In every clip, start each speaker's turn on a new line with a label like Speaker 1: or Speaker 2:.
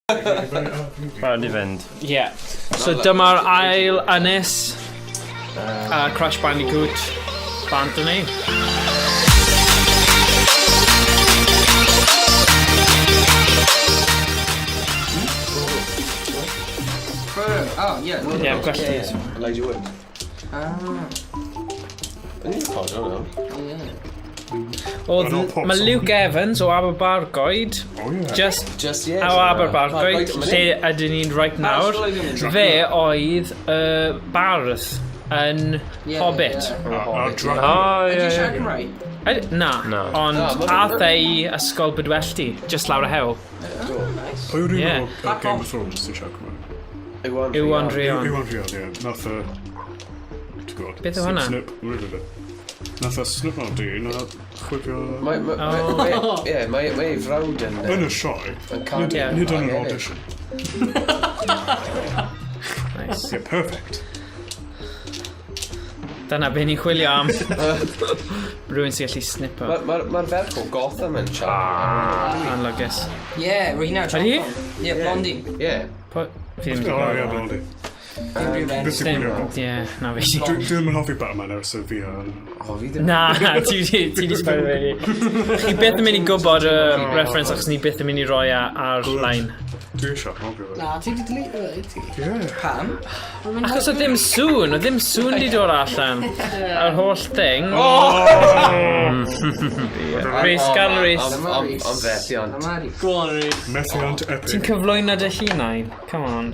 Speaker 1: Barod i fynd.
Speaker 2: Yeah. So dyma'r ail ynys Crash Bandicoot band ni.
Speaker 3: Oh, yeah.
Speaker 2: Yeah, gwellus.
Speaker 4: Elijah Wood.
Speaker 2: Mae Luke Evans o Aberbargoed, just o Aberbargoed, lle ydyn ni'n right nawr, fe oedd bardd yn Hobbit. Na, ond ath ei ysgol Bydwellty, just lawr y hewl.
Speaker 5: Pwy yw'r un o Game of Thrones ti'n siarad Cymraeg?
Speaker 2: Iwan Rhion.
Speaker 5: Iwan Rhion, ie. Nath
Speaker 2: Beth yw hwnna?
Speaker 5: Nath snip o'n di, na chwifio...
Speaker 4: Mae ei frawd yn...
Speaker 5: Yn y sioe, nid yn yr audition.
Speaker 2: Nice.
Speaker 5: Yeah, perfect.
Speaker 2: Dyna be ni'n chwilio am. Rwy'n sy'n gallu snippo.
Speaker 4: Mae'r ferch o Gotham yn siarad.
Speaker 2: Anlygus.
Speaker 3: Yeah, Rhina.
Speaker 2: Ydy?
Speaker 3: Yeah, Blondie.
Speaker 4: Yeah.
Speaker 2: Fi ddim
Speaker 5: O, ie, Blondie.
Speaker 2: Ie, na fi.
Speaker 5: Dwi'n hoffi Batman ers y fi yn...
Speaker 2: Na, ti di sbwyr fi. Chi byth yn mynd i gwybod y reference achos ni byth yn mynd i roi ar-line.
Speaker 5: Dwi eisiau hoffi fe.
Speaker 6: Na, ti di delete fe, ti?
Speaker 5: Ie.
Speaker 3: Pam?
Speaker 2: Achos o ddim sŵn, o ddim sŵn di dod allan. Yr holl thing. Rhys, gan Rhys.
Speaker 4: Am fethiant.
Speaker 6: Go on, Rhys.
Speaker 5: Methiant epic.
Speaker 2: Ti'n cyflwyno dy hunain? Come on.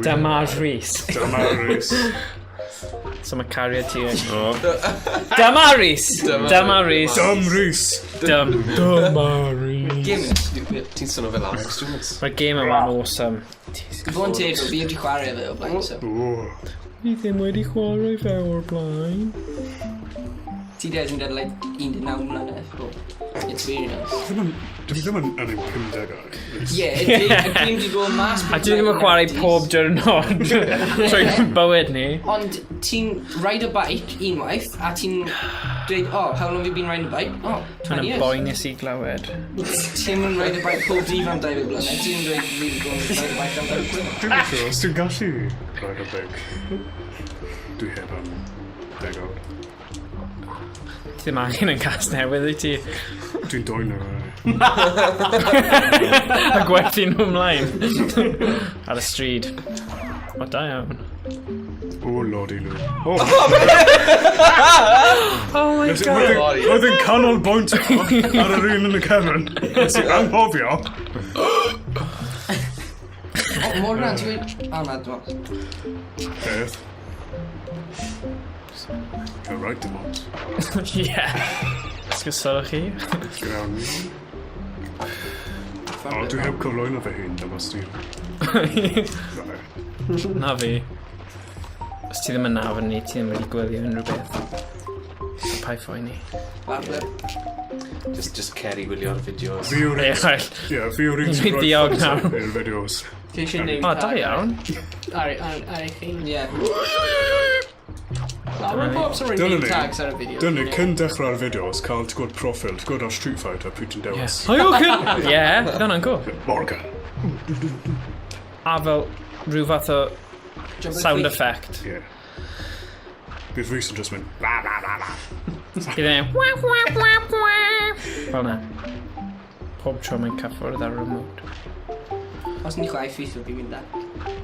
Speaker 2: Dyma Rhys.
Speaker 5: Dyma Rhys.
Speaker 2: So mae cariad ti yn... Dyma Rhys! Dyma Rhys!
Speaker 5: Dym Rhys!
Speaker 2: Dyma Rhys!
Speaker 3: Game yn stupid.
Speaker 4: Ti'n sôn o fel Alex Jones.
Speaker 2: Mae'r game yma'n awesome.
Speaker 3: Fon teg, fi wedi chwarae fe o blaen, so.
Speaker 2: Fi ddim wedi chwarae fe o'r blaen.
Speaker 3: Ti dweud yn dweud, like, 19 mlynedd o experience.
Speaker 5: Dwi ddim yn ein 50au.
Speaker 3: Ie, y game di bod mas...
Speaker 2: A dwi ddim yn chwarae pob diwrnod trwy bywyd ni.
Speaker 3: Ond ti'n ride a bike unwaith, a ti'n dweud, oh, how long have you been riding a bike? Oh, 20 years.
Speaker 2: Yn boenus i glywed.
Speaker 3: Ti'n yn ride a bike pob dydd am 20 blynedd, ti'n dweud, really go ride a bike am 20 blynedd.
Speaker 5: Dwi'n siŵr, os dwi'n gallu rhaid o big, dwi heb am 10 awr.
Speaker 2: Ti ddim angen yn cas newydd i ti.
Speaker 5: Dwi'n doen nhw.
Speaker 2: A gwerthu nhw ymlaen. Ar y stryd. O, da iawn.
Speaker 5: O, lodi nhw.
Speaker 2: Oh my god.
Speaker 5: Roedd yn canol bwynt ar yr un yn y cefn. Nes i anghofio.
Speaker 3: O, mor rhan, ti'n gweud... O, na, dwi'n...
Speaker 5: Beth? You're right, dim ond.
Speaker 2: Yeah. Sgysol chi.
Speaker 5: Grawn ni. O, dwi heb cyflwyno fe hun, dyma stil.
Speaker 2: Na fi. Os ti ddim yn naf yn ni, ti ddim wedi gwylio unrhyw beth. Pa ffoi ni.
Speaker 3: Barber.
Speaker 4: Just Kerry gwylio'r fideos.
Speaker 5: Fi yw'r un... Ie, fi yw'r un sy'n
Speaker 2: Ddiog
Speaker 5: rhoi
Speaker 2: nawr.
Speaker 5: i'r fideos.
Speaker 6: Ti eisiau neud...
Speaker 2: O, da iawn.
Speaker 6: Ar eich hun.
Speaker 3: Ie.
Speaker 6: Mae'n pob sy'n rhaid tags ar y fideo.
Speaker 5: Dyna, cyn dechrau'r fideos, cael ti'n gwybod profil, ti'n gwybod ar Street Fighter, pwy ti'n dewis.
Speaker 2: O, yw, cyn... Ie, hwnna'n go.
Speaker 5: Morgan.
Speaker 2: A fel rhyw fath o sound effect.
Speaker 5: Ie. Bydd Rhys yn just mynd... La la la la.
Speaker 2: Bydd e'n... Fel na. Pob tro mae'n cyffwrdd ar y remote.
Speaker 3: Os ni'n chwaith ffith o fi mynd da.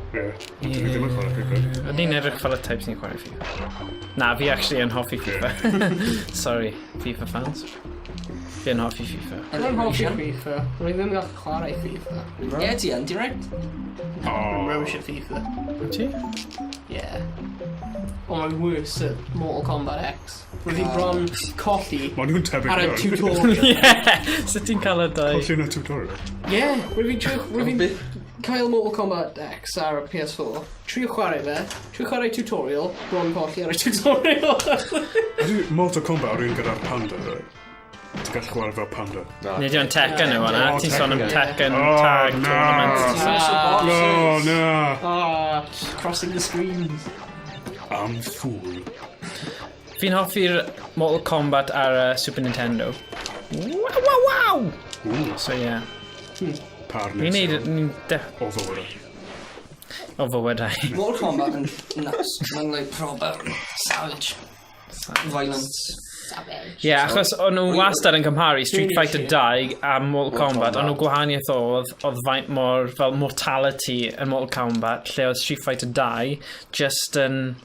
Speaker 5: Ie. Dwi ddim yn chwarae FIFA.
Speaker 2: Oedd ni'n edrych fel y type sy'n chwarae FIFA. Na, fi actually yn hoffi FIFA. Sorry, FIFA fans. Fi yn hoffi FIFA.
Speaker 6: Mae'n hoffi FIFA. Rwy'n ddim gallu chwarae FIFA.
Speaker 3: Ie, ti yn, ti'n rhaid?
Speaker 6: Mae'n rubbish at FIFA.
Speaker 2: Ti?
Speaker 6: Yeah. Ond mae'n worse at Mortal Kombat X. Rwy'n fi'n bron colli
Speaker 5: Mae nhw'n tebyg
Speaker 6: ar y
Speaker 5: nawr.
Speaker 6: tutorial.
Speaker 2: Ie! Sut ti'n cael y dau?
Speaker 5: Colli yn y tutorial.
Speaker 6: Ie, rwy'n fi'n cael Mortal Kombat X ar y PS4. Trio chwarae fe. Trio chwarae tutorial. Bron colli ar y tutorial.
Speaker 5: Ydy Mortal Kombat ar un gyda'r panda, dwi? Ti'n gallu chwarae fel panda?
Speaker 2: Nid yw'n Tekken yw hwnna. Ti'n sôn am Tekken
Speaker 5: Oh,
Speaker 2: tag
Speaker 5: na.
Speaker 2: tournament.
Speaker 5: No, na.
Speaker 6: Ah, crossing the screens.
Speaker 5: Am fool.
Speaker 2: Fi'n hoffi'r Mortal Kombat ar Super Nintendo. Wow, wow, wow! So, yeah. We need it.
Speaker 5: O fywyd.
Speaker 2: O fywydau.
Speaker 3: Mortal Kombat yn nuts. Mae'n like proper savage. Violence.
Speaker 2: Ie, achos o'n nhw wastad yn cymharu Street Fighter 2 a Mortal Kombat. O'n nhw gwahaniaeth oedd faint mor fel mortality yn Mortal Kombat, lle oedd Street Fighter 2 just yn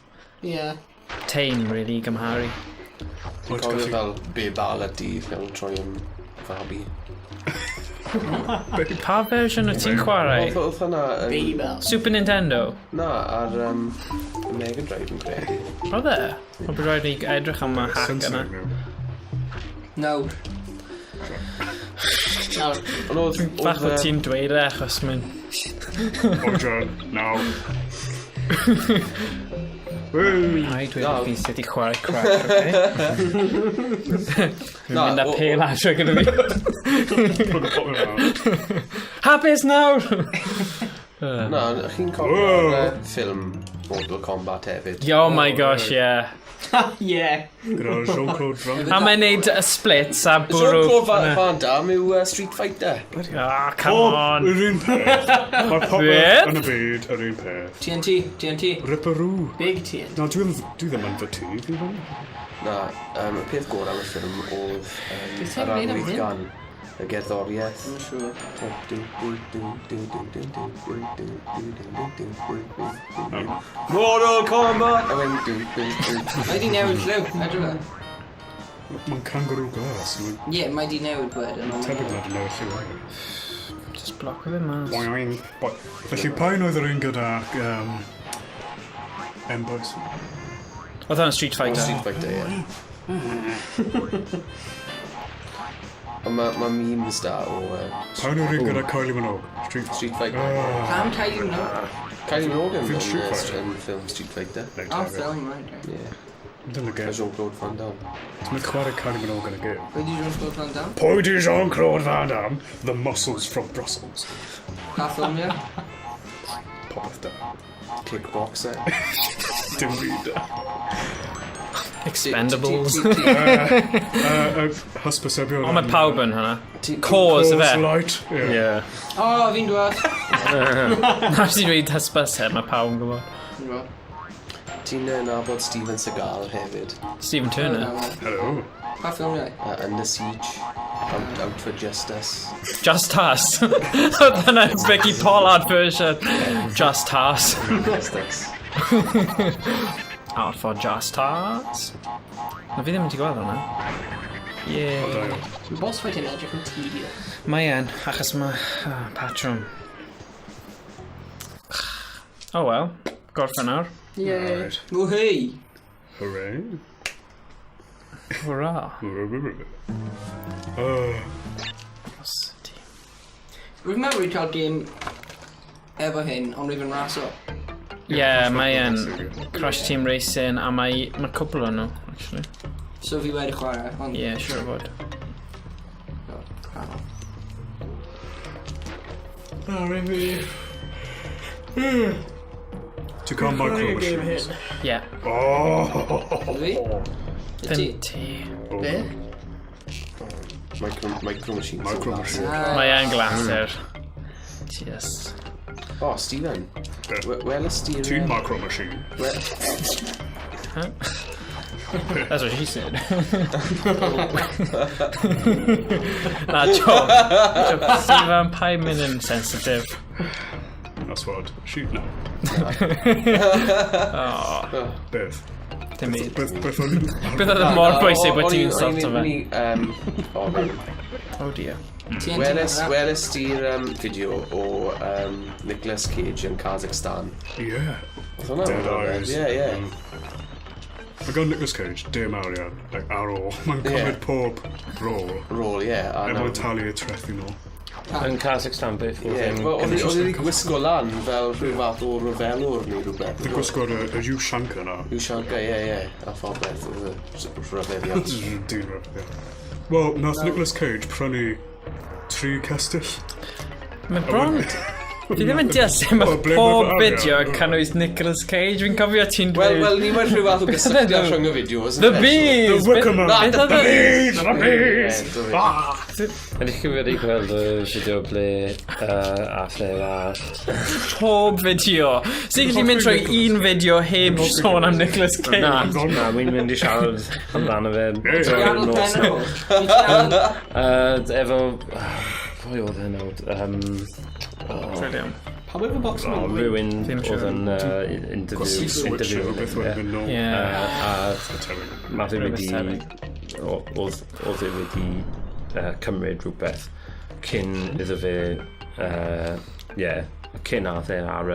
Speaker 2: tame, really, i gymharu.
Speaker 4: Ti'n cofio fel be bal ydi fel troi yn fabi?
Speaker 2: Pa version o ti'n chwarae?
Speaker 4: Oedd hwnna yn...
Speaker 2: Super Nintendo?
Speaker 4: Na, ar Mega Drive yn credu.
Speaker 2: Oedd e? Oedd bydd rhaid i edrych am y hack yna.
Speaker 3: Nawr.
Speaker 4: Ond oedd...
Speaker 2: Fach o ti'n dweud e, achos mae'n...
Speaker 5: Oedran, naw.
Speaker 2: Ai, dweud i fi sut i chwarae crack, oce? Fi'n mynd â pêl adre gyda fi. Hapus nawr!
Speaker 4: Na, chi'n cofio ffilm Mortal Kombat hefyd.
Speaker 2: Oh my gosh, yeah.
Speaker 6: Yeah.
Speaker 5: Gyda'r Jean-Claude Van
Speaker 2: A mae'n neud y splits a bwrw...
Speaker 4: Jean-Claude Van Damme yw Street Fighter.
Speaker 2: Ah, come on.
Speaker 5: Yr un peth. Mae popeth yn y byd yr un peth.
Speaker 3: TNT.
Speaker 5: Ripperoo.
Speaker 6: Big TNT.
Speaker 5: Na, dwi ddim yn fy tu, fi fan.
Speaker 4: Na, y peth gorau am y ffilm oedd yr arwydd gan y gerddoriaeth. Mortal Kombat! A wedyn...
Speaker 3: Mae di newid llaw, edrych fe.
Speaker 5: Mae'n kangaroo glass.
Speaker 3: Ie, mae di newid wedyn.
Speaker 5: Tebyg nad yn newid llaw.
Speaker 2: Just block of it, man.
Speaker 5: Felly, pa'n oedd yr un gyda ybys?
Speaker 2: Oedd hwnna'n Street Fighter?
Speaker 4: Street Fighter, ie. Ond mae memes da o...
Speaker 5: Pa'n oedd yr un gyda Kylie Minogue?
Speaker 4: Street Fighter.
Speaker 3: Pam Kylie Minogue?
Speaker 4: Kylie Minogue yn
Speaker 5: Street Fighter.
Speaker 4: ffilm Street Fighter.
Speaker 3: Film, right.
Speaker 4: Ie.
Speaker 5: Dim y
Speaker 4: A
Speaker 5: gem.
Speaker 4: Jean-Claude Van Damme.
Speaker 5: Ti'n mynd chwarae Kylie Minogue yn y gem?
Speaker 3: Pwy di Jean-Claude Van Damme?
Speaker 5: Pwy di Jean-Claude Van Damme? The muscles from Brussels.
Speaker 3: Pa ffilm ie?
Speaker 5: Popeth da.
Speaker 4: Kickboxer.
Speaker 5: Dim byd da.
Speaker 2: Expendables.
Speaker 5: Hysbysebion...
Speaker 2: O, mae pawb yn hwnna. Cause,
Speaker 5: Cause
Speaker 2: fe?
Speaker 5: light.
Speaker 2: Ie.
Speaker 3: O, fi'n dweud.
Speaker 2: Na, ti'n dweud hysbyseb, mae pawb yn gwybod.
Speaker 4: Ti'n nabod Steven Seagal hefyd.
Speaker 2: Stephen Turner.
Speaker 5: Hello.
Speaker 3: Pa ffilm ie?
Speaker 4: Under Siege. Out for Justice.
Speaker 2: Just Us. Oedd hwnna'n Vicky Pollard version. Just Us.
Speaker 4: Justice.
Speaker 2: Out for Just Us. Na fi ddim yn ti gweld hwnna. Ie.
Speaker 6: Mae boss fight yn edrych yn tedious.
Speaker 2: Mae en, achos mae patrwm. Oh well, gorffen nawr.
Speaker 6: Yeah.
Speaker 3: O hei!
Speaker 5: Hooray.
Speaker 2: Hurrah.
Speaker 3: Rwy'n meddwl i cael game efo hyn, ond rwy'n raso.
Speaker 2: Ie, mae en Crash Team Racing a mae cwpl o'n nhw, actually.
Speaker 3: So fi wedi chwarae, ond...
Speaker 2: Ie, siwr o fod.
Speaker 5: Ti'n cael micro machines?
Speaker 2: Ie.
Speaker 5: Oh!
Speaker 3: Fi?
Speaker 2: Ddim ti.
Speaker 6: Be?
Speaker 4: Micro Machines.
Speaker 5: Micro machines.
Speaker 2: Mae en glasur. Yes.
Speaker 4: O, Steven. Weles ti'r...
Speaker 5: Ti'n micro machine?
Speaker 2: That's what she said. Na, joke. Stephen, pa mynd yn sensitive.
Speaker 5: That's what. Shoot now.
Speaker 2: Oh,
Speaker 5: Beth.
Speaker 2: dim i.
Speaker 5: Beth o'n i...
Speaker 2: Beth oedd y mor bwysig bod ti'n sorto fe? Oh dear.
Speaker 4: Weles ti'r fideo o Nicolas Cage yn Kazakhstan.
Speaker 5: Yeah.
Speaker 4: Dead
Speaker 5: Eyes.
Speaker 4: Ie.
Speaker 5: Mae gan Nicolas Cage, dim arian, like, ar ôl. Mae'n cymryd pob rôl.
Speaker 4: Rôl, ie.
Speaker 5: A mae'n talu y trethu nhw.
Speaker 1: Yn Kazakhstan beth?
Speaker 4: Ie, oedd wedi gwisgo lan fel rhyw fath o ryfelwr neu rhywbeth.
Speaker 5: Dwi'n gwisgo'r Hugh Shanker na.
Speaker 4: Hugh Shanker, ie. A phobeth oedd y rhyfeddiad.
Speaker 5: Dyn rhaid. Wel, nath Nicolas Cage prynu 3 cestyll.
Speaker 2: Mae bron... Fi ddim yn deall sut mae pob fideo yn cynnwys Nicolas Cage. Fi'n cofio ti'n dweud...
Speaker 4: Wel, ni wedi rhyw fath o gysylltiad rhwng y fideos.
Speaker 2: The Bees!
Speaker 5: The Wickerman.
Speaker 2: The Bees!
Speaker 5: The Bees!
Speaker 1: Ydych chi wedi gweld y fideo ble allan a...
Speaker 2: Pob fideo. Sy'n gallu mynd trwy un fideo heb sôn am Nicolas Cage.
Speaker 1: Na, wy'n mynd i siarad amdano fe.
Speaker 3: Ganol penol.
Speaker 1: Efo... Pwy oedd e nawr?
Speaker 2: Brilliant.
Speaker 6: Pa oedd y box yma?
Speaker 1: Rhywun
Speaker 2: Ddim yn
Speaker 1: oedd
Speaker 2: siŵr.
Speaker 1: yn interview. A mae fe wedi... Oedd e wedi cymryd rhywbeth cyn iddo fe... cyn ath e ar y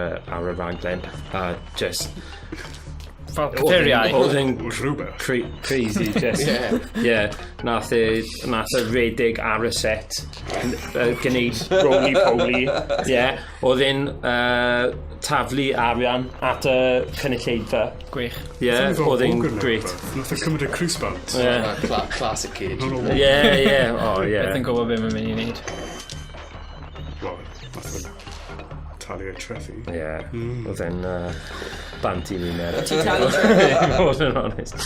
Speaker 1: raglen. A just...
Speaker 2: Cyffuriau.
Speaker 1: Oedd e'n
Speaker 5: Rhywbeth.
Speaker 1: crazy, just... Nath e redeg ar y set. Gwneud roly-poly. Oedd e'n taflu arian at y cynulleidfa.
Speaker 2: Gwych.
Speaker 1: Oedd e'n great.
Speaker 5: Nath e cymryd y Cruise Band.
Speaker 4: Classic Cage.
Speaker 2: Beth yn gwybod beth mae'n mynd i wneud.
Speaker 5: Wel, nath e talu ei trethu.
Speaker 1: Oedd e'n bant i fi mer.
Speaker 3: Ti talu tre?
Speaker 1: Bod yn honest.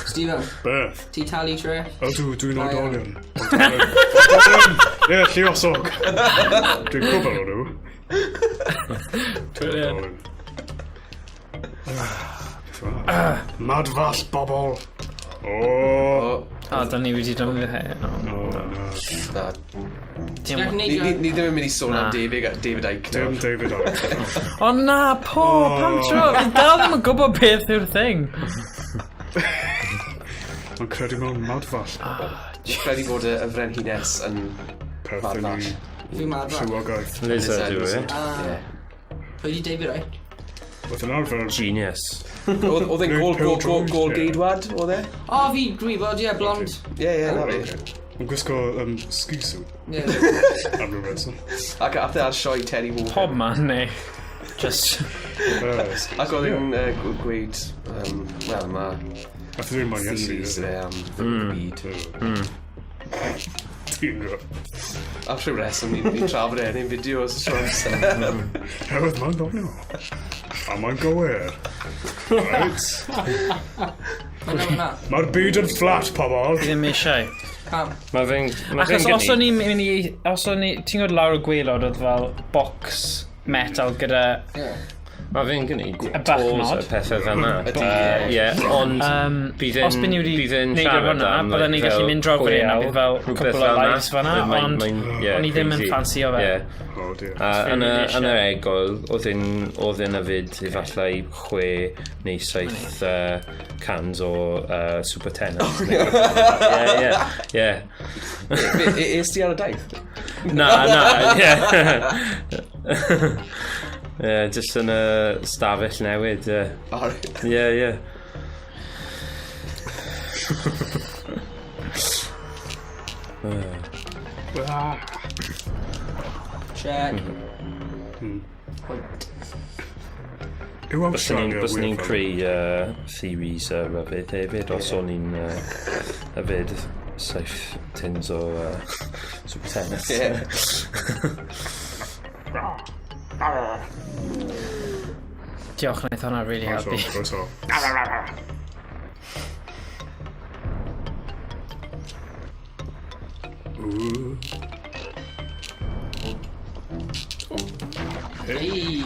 Speaker 3: Stephen,
Speaker 5: Beth?
Speaker 3: ti talu tre?
Speaker 5: Dwi'n oedolion. Ie, lluosog. Dwi'n gwybod o nhw. Dwi'n oedolion. Madfall bobl.
Speaker 2: Da ni wedi dod he.
Speaker 3: Ti'n gallu neud
Speaker 4: Ni ddim yn mynd i sôn am David Icke.
Speaker 5: Dim David Icke.
Speaker 2: O na, pam tro? Fi dal ddim yn gwybod beth yw'r thing.
Speaker 5: Mae'n credu mewn madfall.
Speaker 4: Dwi'n credu bod y frenhines yn
Speaker 5: Perthyn i
Speaker 3: Fi'n mad fa.
Speaker 5: llywogaeth.
Speaker 1: Lizard yw e.
Speaker 3: Pwy di David Icke?
Speaker 5: Oedd yn arfer.
Speaker 1: Genius.
Speaker 4: Oedd e'n gol geidwad, oedd e?
Speaker 3: O, fi gwybod, blond.
Speaker 4: Ie, na fi.
Speaker 5: Yn gwisgo ski suit
Speaker 3: Ie.
Speaker 5: am y reswm.
Speaker 4: Ac ath e ar sioe Terry Wogan.
Speaker 2: Pob man, neu. Just...
Speaker 4: Ac oedd e'n gweud, wel, mae
Speaker 5: A ddim mae'n iesu.
Speaker 4: theories fe am byd.
Speaker 5: Ti'n gwybod.
Speaker 4: A rhyw reswm ni'n trafod e'n ein fideos.
Speaker 5: Herwydd mae'n ddonio. A mae'n gywir. Right. Mae'r byd yn fflat, pobol.
Speaker 2: Fi ddim eisiau.
Speaker 3: Cam.
Speaker 1: Mae fe'n
Speaker 2: Achos os o'n i'n mynd i... Os o'n i... Ti'n gwybod lawr y gwaelod oedd fel box metal gyda...
Speaker 1: Mae fe'n gwneud
Speaker 2: Y bachnod.
Speaker 1: y pethau fyna. Ond bydd
Speaker 2: Os byd ni wedi
Speaker 1: yn
Speaker 2: neud
Speaker 1: siarad
Speaker 2: hwnna,
Speaker 1: am
Speaker 2: byddwn ni gallu mynd draw fan hyn a bydd fel
Speaker 1: rhywbeth
Speaker 2: couple o
Speaker 1: fel 'na.
Speaker 2: lives fan'na, ond o'n i ddim yn ffansi o fe.
Speaker 5: O, dear.
Speaker 1: A yn yr egol, oedd yn yfyd efallai 6 neu 7 cans o Super Tennis. Ie.
Speaker 4: Est ti ar y daith?
Speaker 1: Na, just yn y stafell newid, ie.
Speaker 3: Check.
Speaker 5: Yw Awstralia
Speaker 1: Bys ni'n creu series rhyfedd hefyd, os o'n i'n hefyd 7 tins o Super Tennis.
Speaker 2: Diolch, wnaeth hwnna really helpu.
Speaker 3: Hey.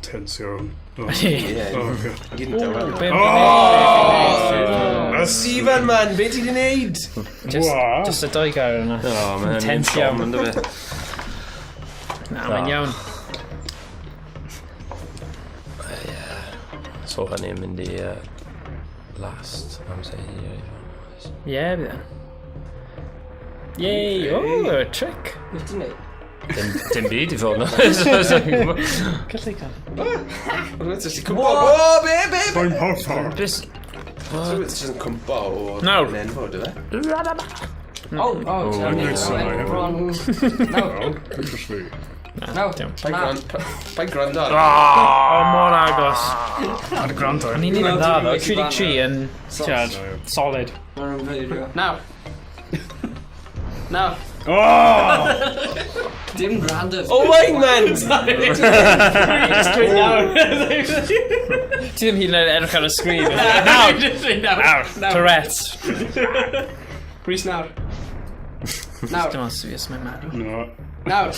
Speaker 5: Tensiwn. Oh,
Speaker 4: Ie.
Speaker 5: okay.
Speaker 4: Gyd'n dawel.
Speaker 5: Stephen,
Speaker 4: man, be ti di neud?
Speaker 2: Just y doi gair yna.
Speaker 1: Mae'n
Speaker 2: Intense iawn.
Speaker 1: ynddo fe.
Speaker 2: Na, mae'n iawn.
Speaker 1: So hynny'n mynd i last amser hir.
Speaker 2: Ie, bydd e. Yay! O, trick!
Speaker 3: Beth ti'n neud?
Speaker 1: Dim byd i fod na.
Speaker 2: Gallu cael.
Speaker 4: Be?
Speaker 5: Mae'n horffor.
Speaker 2: Just...
Speaker 4: Ti'n cwmpo o
Speaker 2: Nawr.
Speaker 4: nenfod, yfe?
Speaker 5: Mae'n neud synnau hefyd.
Speaker 3: Nawr.
Speaker 5: Interesting.
Speaker 3: Nawr.
Speaker 4: Pa'n gwrando ar.
Speaker 2: O, mor agos.
Speaker 5: Ar y grandau.
Speaker 2: O'n i'n un yn dda, ddo. 33 yn... Tiad, solid.
Speaker 3: Nawr.
Speaker 6: Nawr.
Speaker 3: Dim random.
Speaker 4: Owain, man!
Speaker 6: Straight down.
Speaker 2: Ti ddim hyd yn oed edrych ar y sgrin. Nawr! Tourette's.
Speaker 6: Rhys, nawr. Nawr.
Speaker 2: Dim ond serious, mae'n marw.
Speaker 5: No.
Speaker 6: Nawr.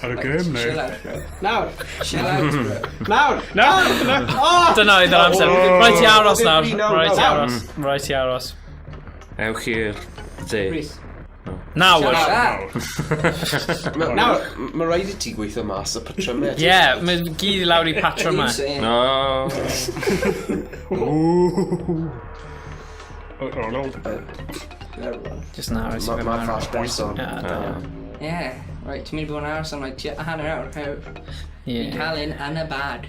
Speaker 5: Ar y gêm,
Speaker 3: Chill
Speaker 5: neu?
Speaker 3: out, bro.
Speaker 6: Nawr.
Speaker 3: Chill out, bro.
Speaker 6: Nawr.
Speaker 2: Dyna oedd yr amser. Rhaid ti aros nawr.
Speaker 4: Nawr.
Speaker 2: Rhaid ti aros. Rhaid ti aros.
Speaker 1: Ewch i'r de.
Speaker 6: Rhys.
Speaker 2: Nawr.
Speaker 6: Nawr.
Speaker 4: Mae rhaid i ti gweithio mas y patrymau.
Speaker 2: Ie, mae gyd i lawr i patro yma.
Speaker 1: No.
Speaker 5: Arnold.
Speaker 2: Just nawr.
Speaker 4: Mae Crash Bandicoot.
Speaker 3: Yeah. Right, ti'n mynd i bod yn aros am like hanner awr.
Speaker 2: Ie.
Speaker 3: Cael un yn y bad.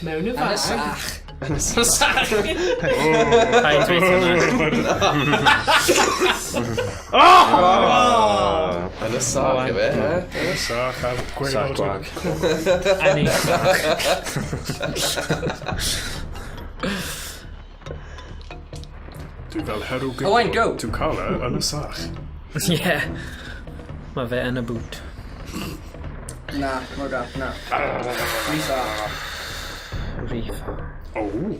Speaker 6: Mewn y
Speaker 3: Yn y
Speaker 6: fag.
Speaker 3: sach.
Speaker 2: Paid weithio yna.
Speaker 4: Yn y sac, efe?
Speaker 5: Sach ar
Speaker 1: Sac
Speaker 5: gweilod.
Speaker 1: gwag.
Speaker 2: Annie.
Speaker 5: Dwi fel Heddiw gyda.
Speaker 3: Owain, go.
Speaker 5: Dwi'n cael e yn y sach.
Speaker 2: Ie. Mae fe yn y boot.
Speaker 3: Na, Bwga, na. Rhys a.
Speaker 2: Reef.
Speaker 5: Oh.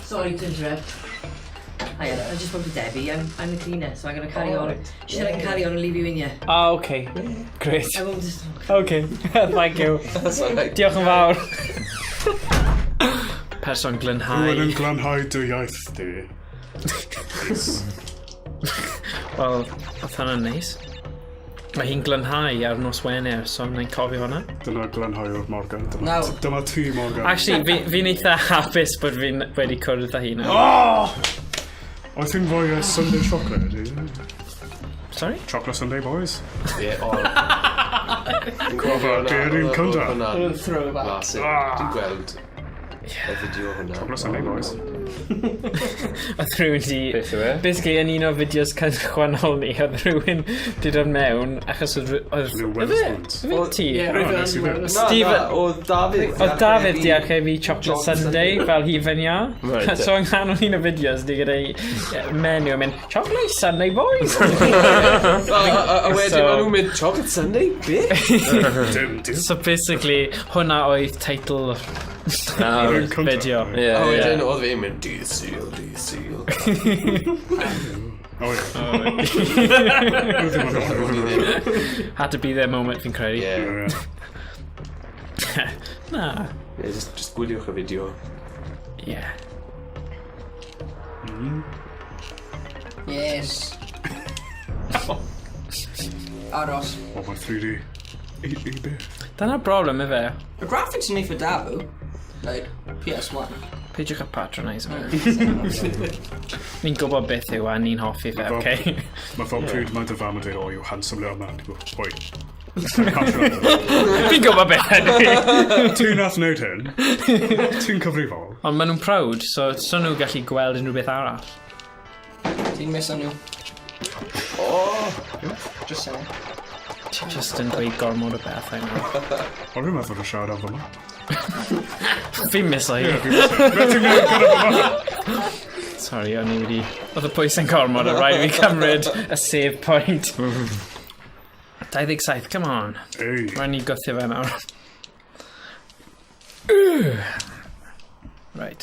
Speaker 7: Sorry to interrupt. Hi, I just spoke to Debbie. I'm the cleaner, so I'm going to carry on. She said I can carry on and leave you in here.
Speaker 2: Oh, okay. Great.
Speaker 7: I won't just...
Speaker 2: Okay. Thank you. Diolch yn fawr. Person glynhau.
Speaker 5: Rwy'n yn glanhau dy iaith di.
Speaker 2: Wel, oedd hwnna'n neis. Mae hi'n glynhau ar nos Wener, so mae'n cofio hwnna.
Speaker 5: Dyna glanhau o'r Morgan.
Speaker 3: No.
Speaker 5: Dyma ti, Morgan.
Speaker 2: Actually, fi'n eitha hapus bod fi'n wedi cwrdd â hi nawr.
Speaker 5: Oes ti'n fwy Sunday chocolate, ydy?
Speaker 2: Sorry?
Speaker 5: Chocolate Sunday, boys?
Speaker 4: Ie, o. Dwi'n
Speaker 5: Geir i'n cynda.
Speaker 6: Yn throwback.
Speaker 4: Classic. Dwi'n gweld y fideo hwnna.
Speaker 5: Chocolate Sunday, boys.
Speaker 2: Oedd rhywun di...
Speaker 1: Beth yw e?
Speaker 2: Basically, yn un o fideos chwanol ni, oedd rhywun di dod mewn, achos oedd...
Speaker 5: New Wetherspoons.
Speaker 2: Oedd ti?
Speaker 6: Ie,
Speaker 5: nes i ddim.
Speaker 2: Stephen...
Speaker 4: Oedd David.
Speaker 2: Oedd David di archebu Chocolate Sunday fel hifen ia.
Speaker 1: Right.
Speaker 2: So yng nghanol un o fideos, di gyda menu yn mynd, Chocolate Sunday, boys!
Speaker 4: A wedyn maen nhw'n mynd, Chocolate Sunday? Be?
Speaker 5: Dim.
Speaker 2: So basically, hwnna oedd teitl fideo.
Speaker 4: A
Speaker 1: Ie,
Speaker 4: wedyn
Speaker 1: ie.
Speaker 4: oedd fi'n mynd, dydd Seal.
Speaker 5: Oh, ie.
Speaker 2: Had to be their moment, fi'n credu.
Speaker 4: Ie.
Speaker 2: Na.
Speaker 4: Just gwyliwch y fideo.
Speaker 2: Yeah.
Speaker 3: Yes. Aros.
Speaker 5: O, mae 3D. I be?
Speaker 2: Dyna'r problem, efe.
Speaker 3: Y graphics yn eitha da, bw. Like, PS1.
Speaker 2: Peidiwch a patronise fe. Ni'n gwybod beth yw a ni'n hoffi fe, oce?
Speaker 5: Mae fel pryd mae dy fam yn dweud, oh, you handsome little man. Ti'n gwybod, oi.
Speaker 2: Fi'n gwybod beth ydy.
Speaker 5: Ti'n nath wneud hyn? Ti'n cyfrifol?
Speaker 2: Ond maen nhw'n proud, so nhw gallu gweld unrhyw beth arall.
Speaker 3: Ti'n miss on nhw.
Speaker 4: Oh!
Speaker 3: Just saying.
Speaker 2: Ti just yn dweud gormod o bethau yna.
Speaker 5: O, rwy'n meddwl y siarad am fyma.
Speaker 2: Fi'n miso hi.
Speaker 5: Beth ti'n gwneud gyda fyma?
Speaker 2: Sorry, o'n i wedi... Oedd y pwys yn gormod, a rhaid fi cymryd a save point. 27, come on.
Speaker 5: Ei.
Speaker 2: Rhaid ni gwthio fe nawr. Right.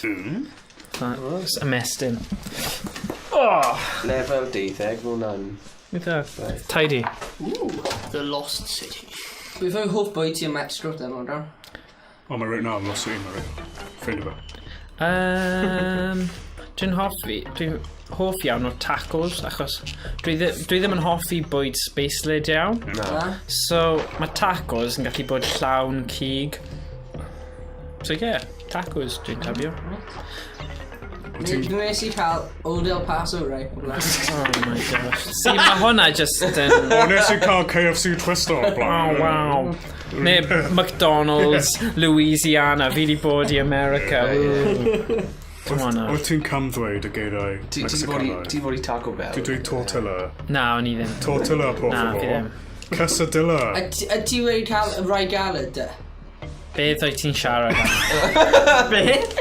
Speaker 2: That's ymestyn. Oh!
Speaker 4: Lefel 10, mae hwnna'n...
Speaker 2: Eitha tidy.
Speaker 6: Ooh, the Lost City.
Speaker 3: Beth yw'r hoff bwy ti yn Metro ddim o'n rhan?
Speaker 5: O, mae rhaid na, los un, mae rhaid. Ffeind o fe.
Speaker 2: Dwi'n hoff iawn o'r tacos, achos dwi ddim yn hoffi bwyd spacelid iawn.
Speaker 3: Na?
Speaker 2: So, mae tacos yn gallu bod llawn cig. So, yeah, tacos dwi'n tabio.
Speaker 3: Dwi'n nes i cael Old El Paso, right?
Speaker 2: Oh my gosh. See, mae hwnna just yn...
Speaker 5: O, nes i cael KFC Twister o
Speaker 2: Oh,
Speaker 5: blaen.
Speaker 2: wow. Neu McDonald's, Louisiana, fi di bod i America. Come on now.
Speaker 5: Wyt ti'n camddweud y geiriau Mexicanau?
Speaker 4: Ti fod i Taco Bell?
Speaker 5: Ti'n dweud tortilla?
Speaker 2: Na, o'n i ddim.
Speaker 5: Tortilla, por
Speaker 2: Na, fi
Speaker 5: favor.
Speaker 2: ddim.
Speaker 5: Quesadilla.
Speaker 3: A ti wedi cael y rai galed, de?
Speaker 2: Beth oedd ti'n siarad am?
Speaker 7: Beth?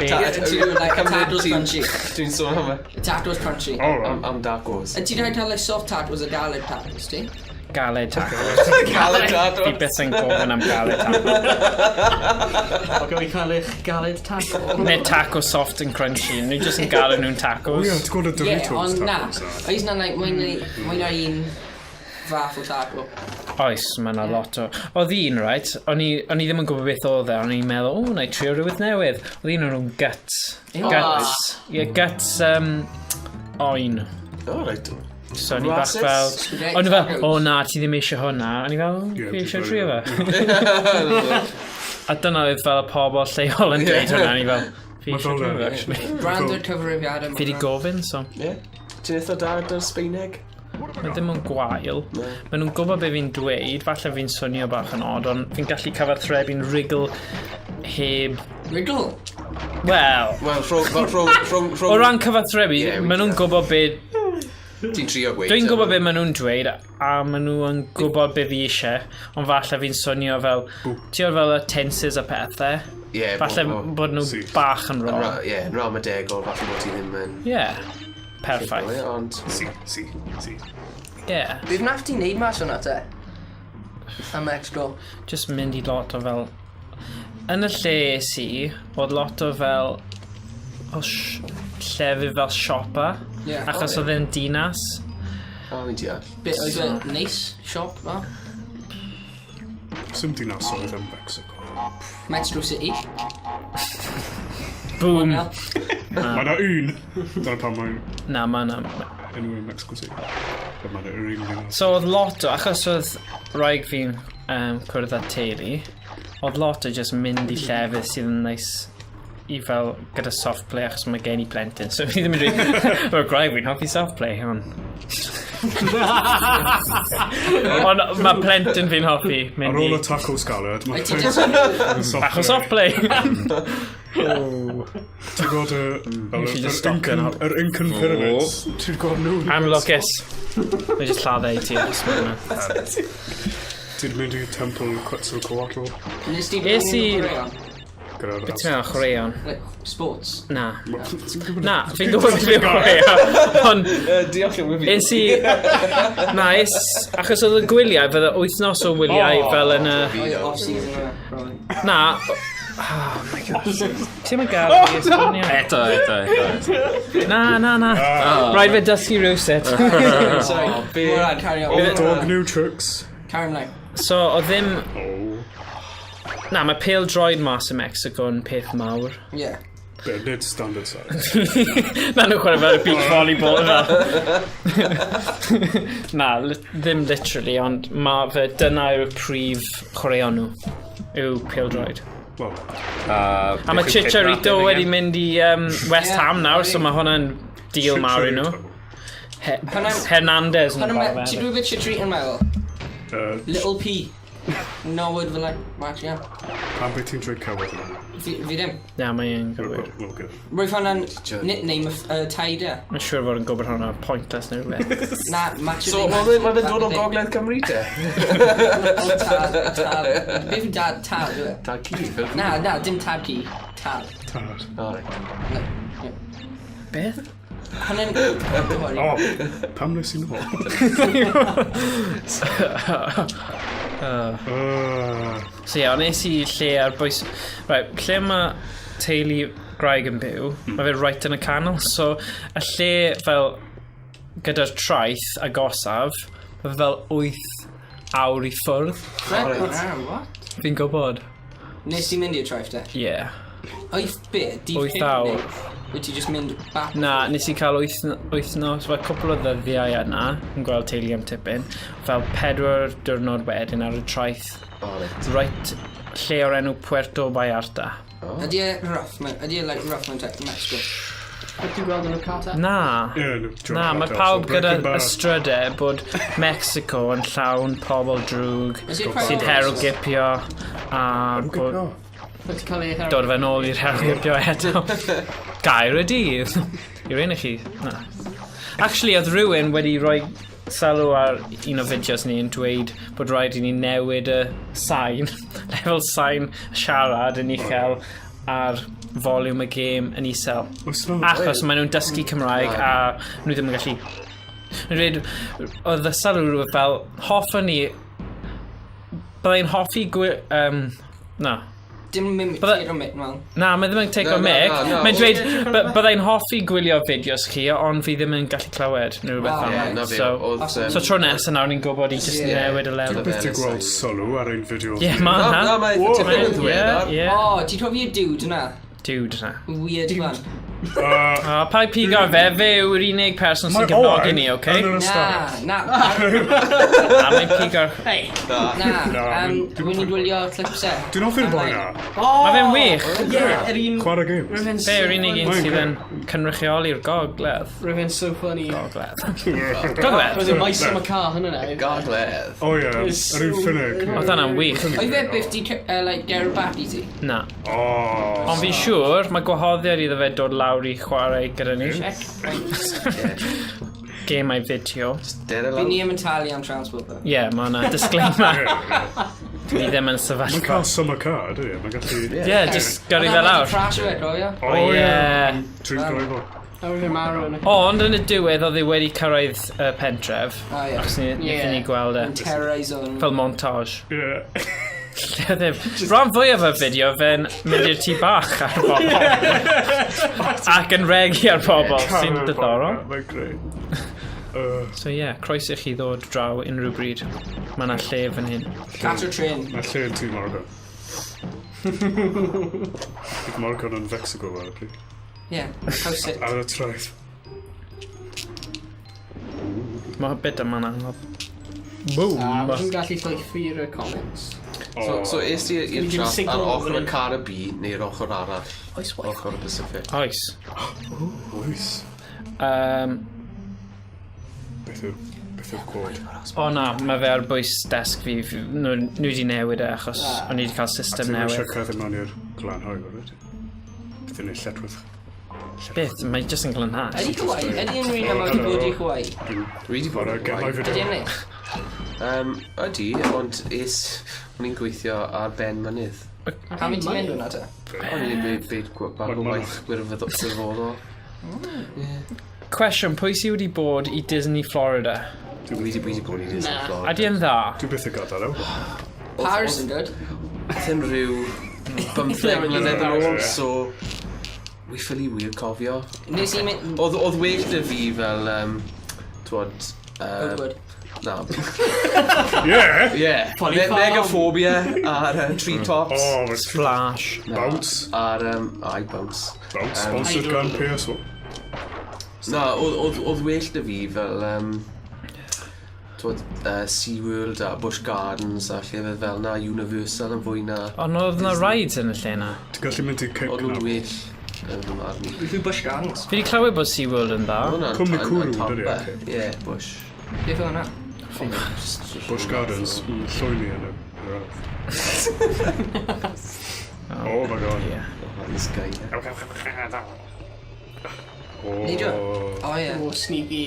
Speaker 3: Tacos crunchy.
Speaker 4: Dwi'n sôn am y...
Speaker 3: Tacos crunchy.
Speaker 4: Am tacos.
Speaker 3: Ti'n rhaid cael soft tacos a galed tacos, ti?
Speaker 2: Galed tacos.
Speaker 4: Galed tacos.
Speaker 2: Fi beth yn gofyn am galed tacos.
Speaker 6: O, gael ei cael eich galed taco.
Speaker 2: Neu taco soft and crunchy. Nhw jyst yn galed nhw'n
Speaker 5: Oh
Speaker 2: tacos.
Speaker 5: yeah, ti'n gwybod y
Speaker 3: Ie,
Speaker 5: Doritos
Speaker 3: ond na.
Speaker 5: tacos.
Speaker 3: Oes na, mwy na un fath o taco.
Speaker 2: Oes, mae yna lot o... Oedd un, right? O'n i ddim yn gwybod beth oedd e, o'n i'n meddwl, o, na i trio rhywbeth newydd. Oedd un o'n nhw'n guts. Guts. Ie, guts, oen.
Speaker 4: O, reit.
Speaker 2: So o'n i bach fel... O'n i fel, o na, ti ddim eisiau hwnna. O'n i fel, fi eisiau trio fe. A dyna oedd fel y pobl lleol yn dweud hwnna, o'n i fel, fi eisiau trio fe, actually.
Speaker 3: Brand o'r cyfrifiadau.
Speaker 2: Fi di gofyn, so...
Speaker 4: Ie. Ti'n eitha da ar Sbeineg?
Speaker 2: Mae ddim yn gwael. Mae nhw'n gwybod beth fi'n dweud, falle fi'n swnio bach yn od, ond fi'n gallu cyfathrebu'n wriggle heb...
Speaker 3: Wriggle?
Speaker 2: Wel...
Speaker 4: Wel, rhwng...
Speaker 2: O ran cyfathrebu, mae nhw'n gwybod beth...
Speaker 4: Ti'n trio gweud.
Speaker 2: Dwi'n gwybod beth maen nhw'n dweud, a maen nhw'n gwybod beth fi eisiau, ond falle fi'n swnio fel... Ti o'r fel y tenses a pethau.
Speaker 4: Ie,
Speaker 2: Falle bod nhw bach yn rong.
Speaker 4: Ie, yn ramadegol, falle bod ti ddim yn...
Speaker 2: Ie, perffaith.
Speaker 4: Ond...
Speaker 5: Si.
Speaker 2: Ie,
Speaker 3: Bydd nath ti'n neud mas hwnna te? Am Mexico.
Speaker 2: just mynd i lot o fel... Yn y lle si, oedd lot o fel... O llefydd fel siopa,
Speaker 3: Ie.
Speaker 2: achos oedd e'n dinas.
Speaker 4: O, fi'n deall.
Speaker 3: Bit oedd y neis siop fa?
Speaker 5: Sym dinasoedd yn Mexico.
Speaker 3: Mexico City.
Speaker 2: Boom!
Speaker 5: Mae na un. Dyna pan mae'n
Speaker 2: Na, ma' na...
Speaker 5: enw yn Mexico City. Mae na yr un dinas.
Speaker 2: So oedd lot o, achos oedd rhaid fi'n cwrdd â teulu, oedd lot o just mynd i llefydd sydd yn neis i fel gyda soft play achos mae gen i plentyn. So fi ddim yn dweud, o'r graig fi'n hoffi soft play, ond... Ond mae plentyn fi'n hoffi
Speaker 5: Ar
Speaker 2: mynd
Speaker 5: ôl y
Speaker 2: i...
Speaker 5: taco scalad, mae
Speaker 3: Ti just...
Speaker 2: Achos soft play!
Speaker 5: Ti'n gwybod yr Incan Pyramids? Ti'n gwybod nhw?
Speaker 2: Amlwcus. Mae jyst lladdau i ti.
Speaker 5: Ti'n mynd i Temple Quetzalcoatl?
Speaker 3: Nes ti...
Speaker 2: Es i...
Speaker 5: Gyda'r
Speaker 2: Beth ti'n meddwl, chwaraeon?
Speaker 3: Like, sports.
Speaker 2: Na. Na, fi'n gwybod beth yw'n chwaraeon. Ond...
Speaker 4: Diolch yn wyfi.
Speaker 2: Es i... Na, achos oedd y gwyliau, fydde wythnos o wyliau fel yn y...
Speaker 3: Off-season yna, probably.
Speaker 2: Na. Oh my gosh. Ti'n mynd gael i esbonio?
Speaker 1: Eto.
Speaker 2: Na. Rhaid fe dysgu rhywsut.
Speaker 3: Sorry. Alright, carry on.
Speaker 5: Dog new tricks.
Speaker 3: Carry on like.
Speaker 2: So, oedd ddim...
Speaker 5: Oh.
Speaker 2: Na, mae pêl droed mas y Mexico yn peth mawr.
Speaker 3: Yeah.
Speaker 5: Nid standard size.
Speaker 2: Na, nhw'n chwarae fel y beach volleyball yna. Na, ddim literally, ond mae fe dyna yw'r prif chwaraeon nhw. Yw pêl droed.
Speaker 5: Well,
Speaker 2: A mae Chicharito wedi mynd i West Ham nawr, so mae hwnna'n deal mawr i nhw. Hernandez yn
Speaker 3: Ti'n
Speaker 2: barod.
Speaker 3: dwi beth treat yn meddwl? Little P. No word fel like, match, yeah.
Speaker 5: pan beth ti'n dweud cywed yna?
Speaker 3: Fi ddim.
Speaker 2: Na, mae'n gywir.
Speaker 5: Well, good.
Speaker 3: Roedd hwnna'n nickname y taid e.
Speaker 2: Mae'n siŵr fod yn gwybod hwnna pointless neu rhywbeth.
Speaker 3: Na, match
Speaker 4: So, mae fe'n dod o Gogledd Cymru te?
Speaker 3: Beth yw dad tal, dwi e?
Speaker 4: Tad ci.
Speaker 3: Na, dim tab ci. Tal.
Speaker 5: Tad.
Speaker 4: O, reit.
Speaker 2: Beth?
Speaker 3: Hwna'n...
Speaker 5: O, pam nes i'n hol?
Speaker 2: So ie, ond nes i lle ar bwys... Right, lle mae teulu graig yn byw, mae fe right yn y canol, so y lle fel gyda'r traeth agosaf, mae fe fel 8 awr i ffwrdd.
Speaker 3: What?
Speaker 2: Fi'n gwybod.
Speaker 3: Nes ti mynd i'r traeth te?
Speaker 2: Ie.
Speaker 3: Oeth bit?
Speaker 2: 8 awr.
Speaker 3: Wyt ti just mynd back?
Speaker 2: Na, nes i cael wythnos, fel cwpl o ddyddiau yna, yn gweld teulu am tipyn, fel 4 diwrnod wedyn ar y traeth.
Speaker 4: O, reit.
Speaker 2: Right, lle o'r enw Puerto Vallarta.
Speaker 3: Ydy e rough, ydy e like rough mewn Mexico?
Speaker 6: Wyt ti'n gweld yn y carta?
Speaker 2: Na. Na, mae pawb gyda ystrydau bod Mexico yn llawn pobl drwg sy'n herwgipio a bod
Speaker 6: Wyt ti'n cael ei
Speaker 2: dod fe nôl i'r herwgipio eto. Gair y dydd. Yw'r un i chi? Na. Actually, oedd rhywun wedi rhoi sylw ar un o fideos ni yn dweud bod rhaid i ni newid y sain, lefel sain siarad yn uchel ar volume y game yn isel. Achos maen nhw'n dysgu Cymraeg a nhw ddim yn gallu... Nhw'n dweud, oedd y sylw fel, hoffwn ni... Byddai'n hoffi na.
Speaker 3: Dim mimic o mic, wel.
Speaker 2: Na, mae ddim yn take o mic. Mae'n dweud, byddai'n hoffi gwylio fideos chi, ond fi ddim yn gallu clywed neu rhywbeth am. So tro nes nawr ni'n gwybod i just newid y lefel.
Speaker 5: Beth ti'n gweld sylw ar ein fideo?
Speaker 2: Ie, ma' hwnna.
Speaker 3: O, ti'n cofio dude yna?
Speaker 2: Dude yna.
Speaker 3: Weird man.
Speaker 2: Pa pigo fe yw'r unig person sy'n gefnogi ni, oce?
Speaker 3: Na.
Speaker 2: A mae'n pigo...
Speaker 3: Na, dwi'n mynd i gwylio clips e.
Speaker 5: Dwi'n offi'r boi na.
Speaker 2: Mae fe'n wych.
Speaker 5: Chwarae games.
Speaker 2: Fe yw'r unig un sydd yn cynrychioli'r gogledd.
Speaker 6: Rwy'n so funny.
Speaker 2: Gogledd.
Speaker 6: Roedd yn maes am y car hynny na.
Speaker 4: Gogledd.
Speaker 5: O ie, yr un ffinig.
Speaker 2: Oedd hwnna'n wych.
Speaker 3: Oedd fe byth di ger bat i ti?
Speaker 2: Na.
Speaker 5: O.
Speaker 2: Ond fi'n siŵr, mae gwahoddiad iddo fe dod lawr i chwarae gyda ni. Game ai fideo.
Speaker 3: Fi ni yn talu am transport fe.
Speaker 2: Ie, mae hwnna disclaimer. Dwi ddim yn
Speaker 5: Mae'n
Speaker 2: sefyllfa.
Speaker 5: cael summer car, dwi? Mae'n gallu...
Speaker 2: Ie, just gyrru fe lawr.
Speaker 3: Crash o fe, cofio?
Speaker 5: O ie. Dwi'n gwybod fo.
Speaker 6: A rwy'n marw yna.
Speaker 2: Ond yn y diwedd oedd ei wedi cyrraedd y pentref.
Speaker 3: O ie.
Speaker 2: Achos ni ni gweld e.
Speaker 3: Yn terrorise o'n...
Speaker 2: Fel montage.
Speaker 5: Ie.
Speaker 2: Rhan fwyaf o'r fideo fe'n mynd i'r tŷ bach ar bobl. Ac yn regi ar bobl sy'n diddorol.
Speaker 5: Mae'n greu.
Speaker 2: So ie, croeso chi ddod draw unrhyw bryd. Mae yna lle fan hyn.
Speaker 3: Catch a train.
Speaker 5: Mae lle yn tŷ Morgan. Bydd Morgan yn Fexago fel y
Speaker 3: Ie, house it.
Speaker 5: ar y traeth.
Speaker 2: Mae bit yma'n anodd. Boom!
Speaker 6: Rwy'n gallu llwythu'r comments.
Speaker 4: So est ti i'r trap ar ochr y car y B neu'r ochr arall? Ochr y Pacific.
Speaker 2: Oes.
Speaker 5: Oes. Beth yw'r cod?
Speaker 2: O na, mae fe ar bwys desg fi. Nhw wedi newid e achos o'n i wedi cael system
Speaker 5: Ti'n
Speaker 2: newydd.
Speaker 5: eisiau credyd mewn i'r glanhau, rydw? Beth yw'n ei lletwydd?
Speaker 2: Beth, mae jyst yn glanhau.
Speaker 3: Ydy Hawaii? Ydy yn rhywun am wedi bod i Hawaii?
Speaker 4: Dwi wedi bod yn
Speaker 5: Get my
Speaker 4: gwaith.
Speaker 3: Ydy
Speaker 5: video.
Speaker 3: yn eich?
Speaker 4: Ydy, ond o'n i'n gweithio ar ben mynydd.
Speaker 3: Pam i ti'n mynd hwnna te?
Speaker 4: O'n i'n byd bach o waith gwirfoddol.
Speaker 2: Cwestiwn, pwy sydd wedi bod i Disney Florida?
Speaker 4: Dwi wedi bod i Disney Florida.
Speaker 2: Adi yn dda?
Speaker 5: Dwi byth yn gadael ew.
Speaker 3: Paris yn good.
Speaker 4: Ddim rhyw 15 mlynedd yn ôl, so wi ffili wir cofio.
Speaker 3: Nes i mynd...
Speaker 4: Oedd well dy fi fel, twod...
Speaker 3: Golygwyd.
Speaker 4: Na.
Speaker 5: Yeah!
Speaker 4: Yeah. Megaphobia ar treetops.
Speaker 5: Oh, mae'n
Speaker 2: Splash.
Speaker 5: bounce.
Speaker 4: Ar, bounce.
Speaker 5: Bounce, sponsored gan PS1.
Speaker 4: Na, oedd well dy fi fel, twod, SeaWorld a Busch Gardens a llefydd fel na, Universal yn fwy na.
Speaker 2: Ond oedd yna rides yn y lle na?
Speaker 5: Ti'n gallu mynd i Cape
Speaker 4: Oedd nhw'n
Speaker 5: Canaveral?
Speaker 4: well yn fy marn i.
Speaker 3: Rhyw Busch Gardens.
Speaker 2: Fi wedi clywed bod SeaWorld yn dda.
Speaker 5: Cwmni cwrw, dydi, oce.
Speaker 4: Ie, Busch.
Speaker 3: Beth o hwnna?
Speaker 5: Busch Gardens, llwyni yn y Oh my god.
Speaker 4: This guy.
Speaker 3: Neidio? O ie.
Speaker 6: O, sneaky.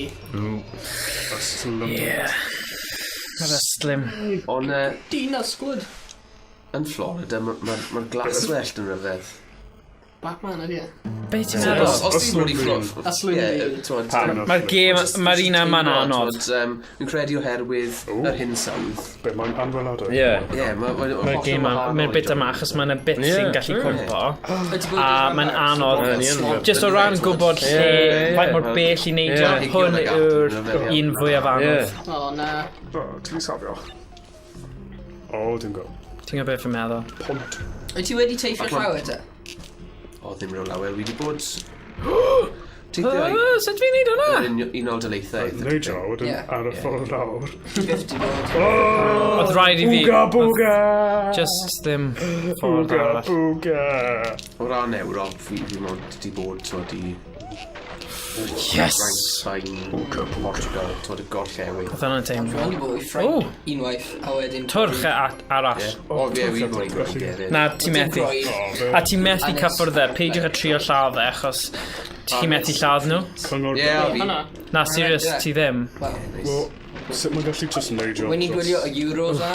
Speaker 2: Yr yslim.
Speaker 4: Ond
Speaker 6: Dyn asglwyd.
Speaker 4: yn Florida, mae'r glaswellt yn rhyfedd.
Speaker 6: Batman ydi e.
Speaker 2: Be ti'n meddwl?
Speaker 4: Os ti'n mynd i fflwff.
Speaker 2: Mae'r game, mae'r un yma'n anodd.
Speaker 4: Fi'n credu oherwydd yr hinsawdd.
Speaker 5: Be, mae'n anweladau?
Speaker 1: Ie.
Speaker 4: Ie,
Speaker 2: Mae'r game mae'n bit yma achos mae'n bit sy'n gallu cwmpo. A mae'n anodd. Just o ran gwybod lle, faint mor bell i neidio, hwn yw'r un fwyaf anodd.
Speaker 6: O, na.
Speaker 5: Ti'n safio? O, dim go.
Speaker 2: Ti'n gwybod beth fi'n meddwl?
Speaker 5: Pont.
Speaker 3: Wyt ti wedi teithio llawer te?
Speaker 4: O, ddim rhyw lawer wedi bod.
Speaker 2: Sut fi'n neud hwnna?
Speaker 4: Unol Daleithiau.
Speaker 5: Neidio, wedyn
Speaker 3: Ie.
Speaker 5: ar y ffordd lawr.
Speaker 3: Byth di bod.
Speaker 2: Oedd rhaid i fi...
Speaker 5: Bwga!
Speaker 2: Just ddim ffordd
Speaker 5: Bwga,
Speaker 2: arall.
Speaker 5: bwga!
Speaker 4: O ran Ewrop, fi mod wedi bod, twod i...
Speaker 2: Yes!
Speaker 4: Frankfurt, Portugal, twod y gorllewi.
Speaker 2: Oedd hwnna'n teimlo.
Speaker 3: Fi wedi bod i Ffrainc unwaith, a wedyn...
Speaker 2: Twrch arall.
Speaker 4: O, ie, fi wedi bod i gered.
Speaker 2: Na, ti methu. A ti methu cyffwrdd e, peidiwch a trio lladd e, achos ti methu lladd nhw.
Speaker 5: Cyngor...
Speaker 4: Ie, a fi...
Speaker 6: Hwna.
Speaker 2: Na, serious, ti ddim.
Speaker 3: Wel,
Speaker 5: Wel, Sut mae'n gallu just neud o?
Speaker 3: When ni'n gwylio y Euros a,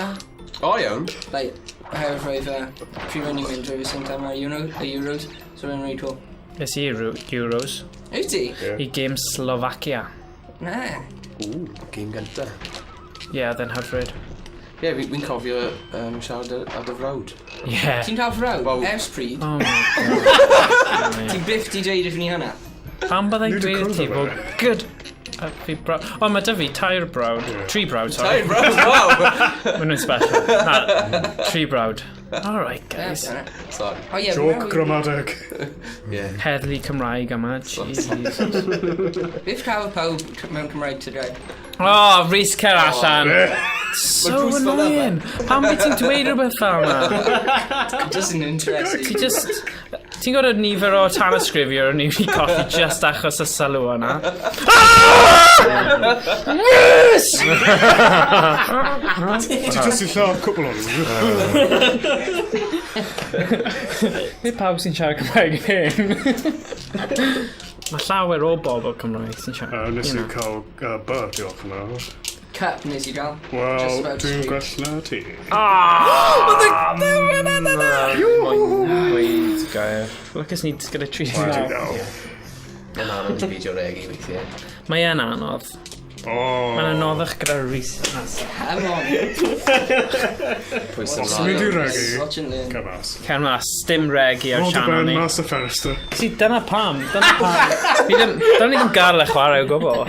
Speaker 4: O, iawn.
Speaker 3: like, oherwydd roedd pryd o'n i'n mynd roedd sy'n tam y Euros, so rwy'n rhaid o.
Speaker 2: Yes, i Euros.
Speaker 3: Wyt ti?
Speaker 2: I game Slovakia.
Speaker 3: Na.
Speaker 4: Ww, game gynta.
Speaker 2: Yeah, then hyfryd.
Speaker 4: Ie, fi'n cofio siarad ar dy frawd.
Speaker 2: Yeah.
Speaker 3: Ti'n cael ffrawd?
Speaker 4: Wel-
Speaker 3: Ers pryd?
Speaker 2: Oh my god.
Speaker 3: Ti'n byth di dweud i ni hynna?
Speaker 2: Pam byddai
Speaker 5: Nid y
Speaker 2: dweud
Speaker 5: cwrdd
Speaker 2: ti
Speaker 5: o
Speaker 2: bod
Speaker 5: fe.
Speaker 2: good... fi brawd... O, mae dy fi tair brawd. Tri brawd, sorry.
Speaker 4: Tair frawd, waw!
Speaker 2: Mae nhw'n special. Na, tri brawd. Alright, guys.
Speaker 4: Sorry.
Speaker 3: O ie,
Speaker 5: Joc gramadeg.
Speaker 4: Ie.
Speaker 2: Heddlu Cymraeg yma, Jesus.
Speaker 3: Byth cael pawb mewn Cymraeg today.
Speaker 2: Oh, Rhys cer allan. So annoying. Pam byd ti'n dweud rhywbeth fel yna?
Speaker 3: Just yn interesting.
Speaker 2: Ti just... Ti'n gwybod nifer o tanysgrifio o'n i wedi colli just achos y sylw yna? Yes!
Speaker 5: Ti just i lladd cwbl o'n nhw.
Speaker 2: Nid pawb sy'n siarad Cymraeg hyn. Mae llawer o bobl Cymraeg sy'n siarad.
Speaker 5: Nes i cael by, diolch yn fawr.
Speaker 3: Cup nes i gael. Just
Speaker 5: Wel,
Speaker 3: about
Speaker 5: dwi'n
Speaker 3: straight.
Speaker 5: gwell na ti.
Speaker 1: Weid gair.
Speaker 2: Lucas ni gyda tri
Speaker 5: Ti'n
Speaker 2: nawr.
Speaker 5: iawn.
Speaker 4: Yn anodd i fideo regi weithiau.
Speaker 2: Mae e'n anodd.
Speaker 5: O.
Speaker 2: Mae'n anoddach gyda Rhys.
Speaker 3: Come on.
Speaker 4: Pwy sy'n
Speaker 5: Sy'n mynd i
Speaker 4: rhaid?
Speaker 5: regi?
Speaker 3: Watch and learn.
Speaker 5: Cymas.
Speaker 2: Cer mas, dim regi ar
Speaker 5: Rod y
Speaker 2: sianel
Speaker 5: ben
Speaker 2: ni.
Speaker 5: mas y ffenestr.
Speaker 2: Si, dyna pam. Dyna pam. Dyna ni ddim gael eich chwarae o gwbl.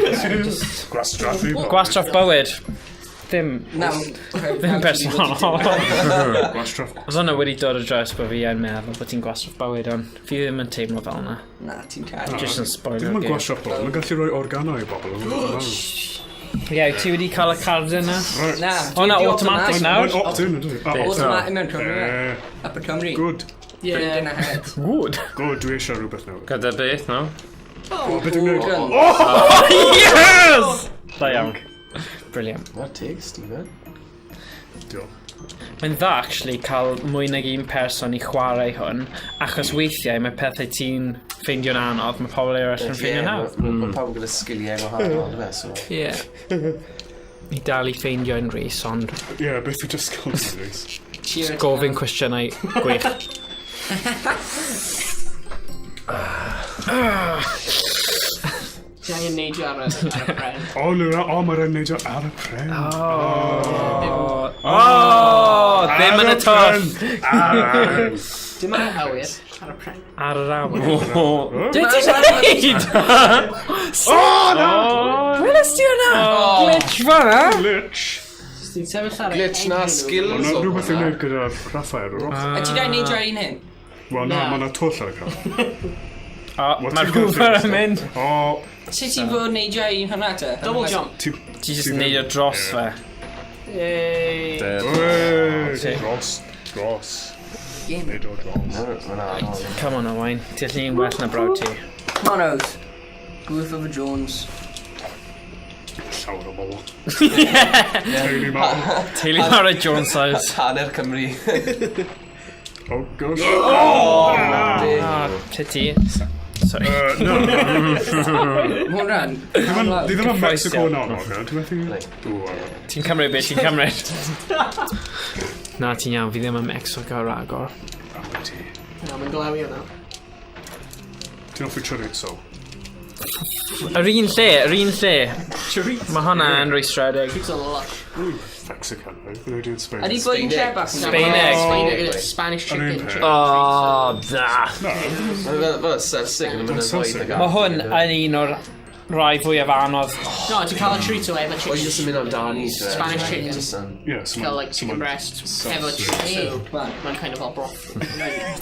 Speaker 5: Gwastraffu.
Speaker 2: Gwastraff bywyd. Dim.
Speaker 3: Now,
Speaker 2: Ddim personol.
Speaker 5: Gwastraff.
Speaker 2: Os hwnna wedi dod o dros bod fi yn meddwl bod ti'n gwastraff bywyd, ond fi ddim yn teimlo fel yna.
Speaker 3: Na, ti'n cael.
Speaker 2: Just yn spoiler
Speaker 5: Dim yn
Speaker 2: game.
Speaker 5: gwastraff bobl. Mae'n gallu rhoi organau i bobl.
Speaker 2: Ie, ti wedi cael y card yna?
Speaker 3: Na.
Speaker 2: O, na, automatic nawr.
Speaker 5: Mae'n opt-in, ydy?
Speaker 3: Automatic mewn Cymru. Up y Cymru.
Speaker 5: Good.
Speaker 3: Bryden ahead.
Speaker 2: Good.
Speaker 5: Good, dwi eisiau rhywbeth nawr.
Speaker 1: Gyda beth, no?
Speaker 3: Oh,
Speaker 5: beth yw'n neud?
Speaker 3: Bwga.
Speaker 2: Yes! Da iawn. Brilliant.
Speaker 4: Mae'r teg, Stephen.
Speaker 5: Diolch.
Speaker 2: Mae'n dda, actually, cael mwy nag un person i chwarae hwn, achos weithiau mae pethau ti'n ffeindio'n anodd, mae pobl eraill yn ffeindio'n anodd.
Speaker 4: Mae pawb gyda sgiliau gwahanol, fe, so...
Speaker 2: Ie. Ni dal i ffeindio'n Rhys, ond
Speaker 5: Ie, beth yw dysgol yn Rhys?
Speaker 3: Cheer it
Speaker 2: gofyn
Speaker 3: down.
Speaker 2: cwestiynau gwych.
Speaker 6: Ti angen neidio ar y pren.
Speaker 5: O, mae'r rhaid neud o ar y pren.
Speaker 2: Ddim yn y toll.
Speaker 6: Dim ar y hawyd, ar y pren.
Speaker 2: Ar yr awyr. Dwi ti'n neud? Weles ti hwnna? Glitch fan'na?
Speaker 5: Glitch.
Speaker 6: Ti'n sefyll ar y...
Speaker 4: Glitch na skills
Speaker 5: Ond
Speaker 4: o
Speaker 5: rhywbeth i
Speaker 4: hwnna.
Speaker 5: wneud gyda Raphael, ro?
Speaker 3: A ti gael neidio ar un hyn?
Speaker 5: Wel, na, mae yna twll ar y cael.
Speaker 2: O, mae'r hwfer yn mynd.
Speaker 5: O,
Speaker 3: Sut ti'n fod neidio ar un hwnna te?
Speaker 6: Double jump.
Speaker 5: ti...
Speaker 2: Ti jyst yn neud o dros fe.
Speaker 6: Yay.
Speaker 5: Wey, dros.
Speaker 3: Game.
Speaker 5: Neud o dros.
Speaker 4: Mae'n anodd.
Speaker 2: Come on, Owain. Ti allu ni'n well na brawd ti.
Speaker 3: Come on out. Gwrth of a Jones.
Speaker 5: Llawer o bobl. Teulu mawr.
Speaker 2: Teulu Mara Jones-oes.
Speaker 4: Hanner Cymru.
Speaker 5: Oh, gosh.
Speaker 2: Titi. Sorry.
Speaker 5: No,
Speaker 3: Hwna'n.
Speaker 5: di ddim yn Mexico
Speaker 2: Cyffroes,
Speaker 5: na, Morgan. Ti'n methu...
Speaker 2: Ti'n cymryd beth, ti'n cymryd. Na, ti'n iawn, fi ddim yn Mexico ragor.
Speaker 6: Na, mae'n glawi yna.
Speaker 5: Ti'n offi chorizo?
Speaker 2: Yr un lle. Mae hwnna yn rwystredig.
Speaker 6: It's a lush.
Speaker 5: Mexican, right? Yn oed i'n Spain.
Speaker 3: Ydi bod yn siarad bach yn
Speaker 2: Sbaeneg.
Speaker 6: Spanish chicken.
Speaker 4: Oh.
Speaker 6: chicken
Speaker 2: O, da.
Speaker 4: Fel Celsic yn mynd yn fwy na
Speaker 2: Mae hwn yn un o'r rai fwyaf anodd.
Speaker 6: No, ti'n cael y chorizo efo
Speaker 4: O, i jyst yn
Speaker 6: chicken.
Speaker 4: mynd amdani.
Speaker 6: Spanish chicken.
Speaker 5: Yeah, so
Speaker 6: Cael like chicken breast efo chorizo. Mae'n kind of all broth.